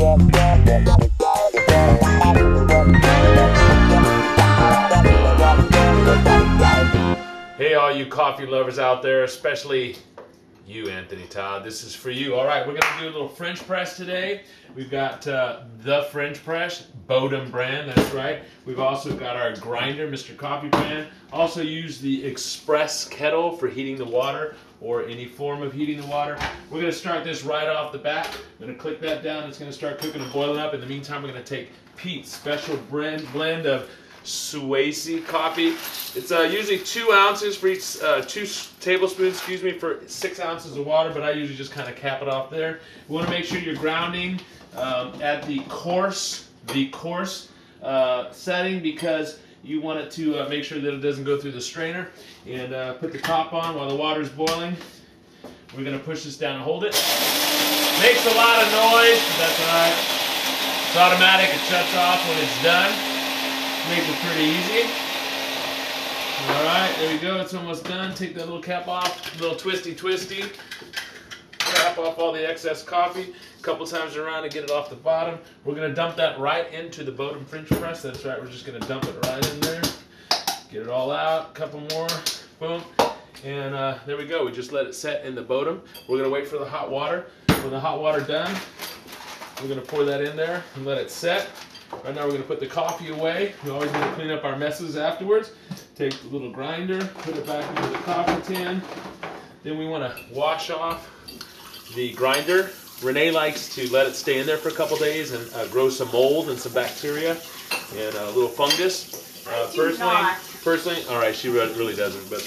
Hey, all you coffee lovers out there, especially you, Anthony Todd. This is for you. All right, we're going to do a little French press today. We've got the French press, Bodum brand, that's right. We've also got our grinder, Mr. Coffee brand. Also use the express kettle for heating the water or any form of heating the water. We're going to start this right off the bat. I'm going to click that down. It's going to start cooking and boiling up. In the meantime, we're going to take Pete's special blend of Suisse coffee. It's usually 2 ounces for each, 2 tablespoons, for 6 ounces of water, but I usually just kind of cap it off there. You want to make sure you're grounding at the coarse setting, because you want it to make sure that it doesn't go through the strainer. And put the top on while the water's boiling. We're going to push this down and hold it. Makes a lot of noise, but that's all right. It's automatic. It shuts off when it's done. Makes it pretty easy. Alright, there we go. It's almost done. Take that little cap off. A little twisty. Cap off all the excess coffee. A couple times around to get it off the bottom. We're going to dump that right into the Bodum French press. That's right. We're just going to dump it right in there. Get it all out. A couple more. Boom. And there we go. We just let it set in the Bodum. We're going to wait for the hot water. When the hot water done, we're going to pour that in there and let it set. Right now we're going to put the coffee away. We always need to clean up our messes afterwards. Take the little grinder, put it back into the coffee tin. Then we want to wash off the grinder. Renee likes to let it stay in there for a couple days and grow some mold and some bacteria and a little fungus. Personally, all right, she really doesn't, but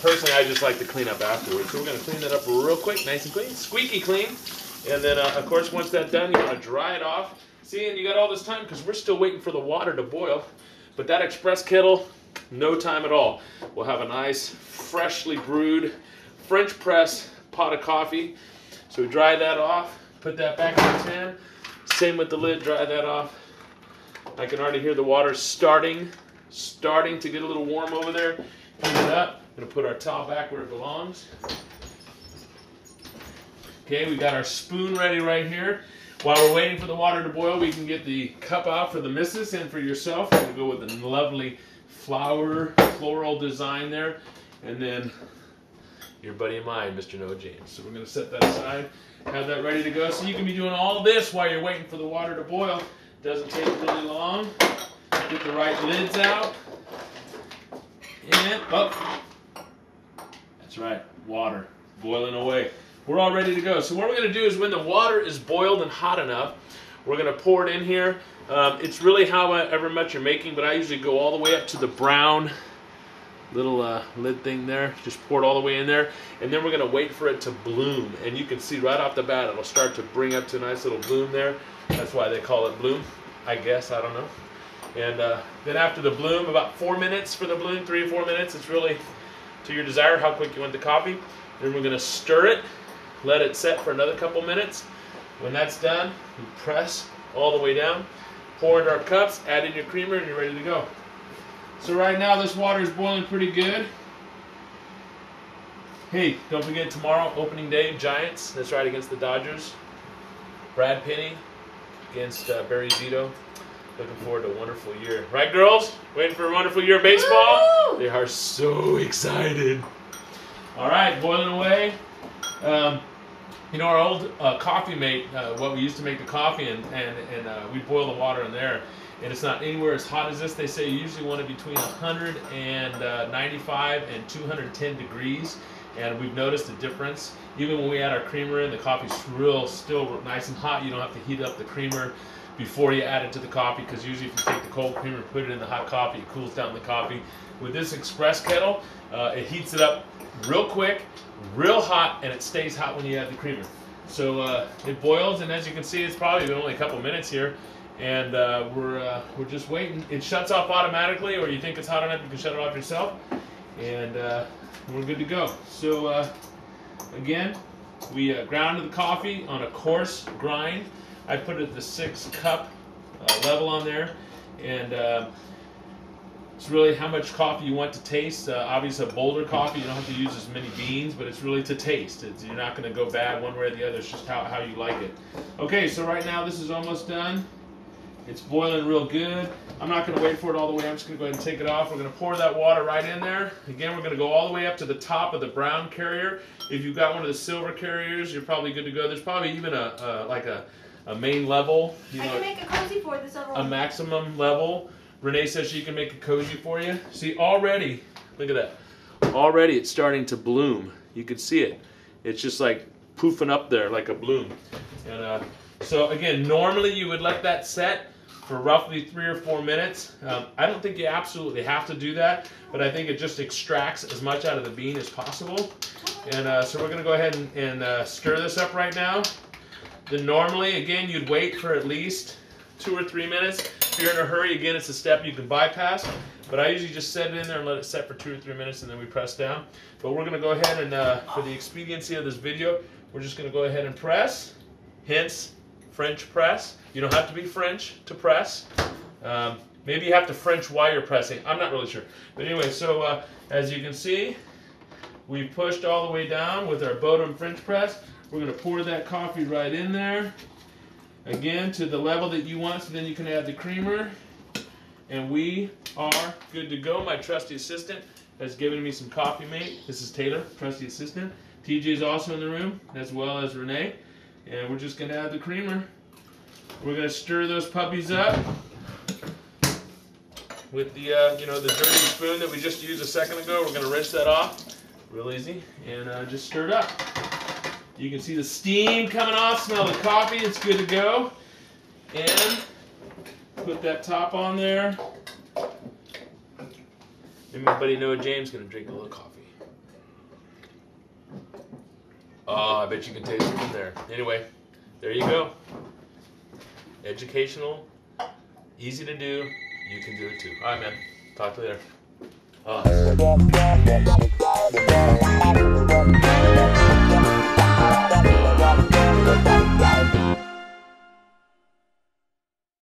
personally I just like to clean up afterwards. So we're going to clean that up real quick, nice and clean, squeaky clean. And then of course once that's done, you want to dry it off. See, and you got all this time because we're still waiting for the water to boil. But that express kettle, no time at all. We'll have a nice, freshly brewed French press pot of coffee. So we dry that off, put that back in the tin. Same with the lid, dry that off. I can already hear the water starting to get a little warm over there. Heat it up. I'm going to put our towel back where it belongs. Okay, we got our spoon ready right here. While we're waiting for the water to boil, we can get the cup out for the missus and for yourself. We'll go with a lovely floral design there. And then your buddy of mine, Mr. Noah James. So we're going to set that aside, have that ready to go. So you can be doing all this while you're waiting for the water to boil. Doesn't take really long. Get the right lids out. And, oh, that's right, water boiling away. We're all ready to go. So what we're going to do is when the water is boiled and hot enough, we're going to pour it in here. It's really however much you're making, but I usually go all the way up to the brown little lid thing there. Just pour it all the way in there. And then we're going to wait for it to bloom. And you can see right off the bat, it'll start to bring up to a nice little bloom there. That's why they call it bloom, I guess. I don't know. And then after the bloom, about 4 minutes for the bloom, 3 or 4 minutes. It's really to your desire how quick you want the coffee. Then we're going to stir it. Let it set for another couple minutes. When that's done, we press all the way down, pour into our cups, add in your creamer, and you're ready to go. So right now this water is boiling pretty good. Hey, don't forget tomorrow, opening day, Giants. That's right, against the Dodgers. Brad Penny against Barry Zito. Looking forward to a wonderful year. Right, girls? Waiting for a wonderful year of baseball? Woo! They are so excited. All right, boiling away. You know, our old coffee mate, what we used to make the coffee and we boil the water in there, and it's not anywhere as hot as this. They say you usually want it between 195 and 210 degrees, and we've noticed a difference. Even when we add our creamer in, the coffee's still nice and hot. You don't have to heat up the creamer before you add it to the coffee, because usually if you take the cold creamer and put it in the hot coffee, it cools down the coffee. With this express kettle, it heats it up real quick, real hot, and it stays hot when you add the creamer. So it boils, and as you can see, it's probably been only a couple minutes here, and we're just waiting. It shuts off automatically, or you think it's hot enough, you can shut it off yourself, and we're good to go. So again, we grounded the coffee on a coarse grind. I put it at the 6 cup level on there, and It's really how much coffee you want to taste. Obviously, a bolder coffee, you don't have to use as many beans, but it's really to taste. You're not going to go bad one way or the other. It's just how you like it. Okay, so right now this is almost done. It's boiling real good. I'm not going to wait for it all the way. I'm just going to go ahead and take it off. We're going to pour that water right in there. Again, we're going to go all the way up to the top of the brown carrier. If you've got one of the silver carriers, you're probably good to go. There's probably even a main level. I can make a cozy for the silver one. A maximum level. Renee says she can make a cozy for you. See, already, look at that. Already it's starting to bloom. You can see it. It's just like poofing up there like a bloom. And so again, normally you would let that set for roughly 3 or 4 minutes. I don't think you absolutely have to do that, but I think it just extracts as much out of the bean as possible. And so we're going to go ahead and stir this up right now. Then normally, again, you'd wait for at least 2 or 3 minutes. If you're in a hurry, again, it's a step you can bypass. But I usually just set it in there and let it set for 2 or 3 minutes, and then we press down. But we're going to go ahead and, for the expediency of this video, we're just going to go ahead and press. Hence, French press. You don't have to be French to press. Maybe you have to French while you're pressing. I'm not really sure. But anyway, so as you can see, we've pushed all the way down with our Bodum French press. We're going to pour that coffee right in there. Again, to the level that you want, so then you can add the creamer. And we are good to go. My trusty assistant has given me some coffee mate. This is Taylor, trusty assistant. TJ is also in the room, as well as Renee. And we're just going to add the creamer. We're going to stir those puppies up with the the dirty spoon that we just used a second ago. We're going to rinse that off, real easy, and just stir it up. You can see the steam coming off, smell the coffee, it's good to go. And put that top on there. Anybody know James going to drink a little coffee? Oh, I bet you can taste it in there. Anyway, there you go. Educational, easy to do. You can do it too. All right, man. Talk to you later.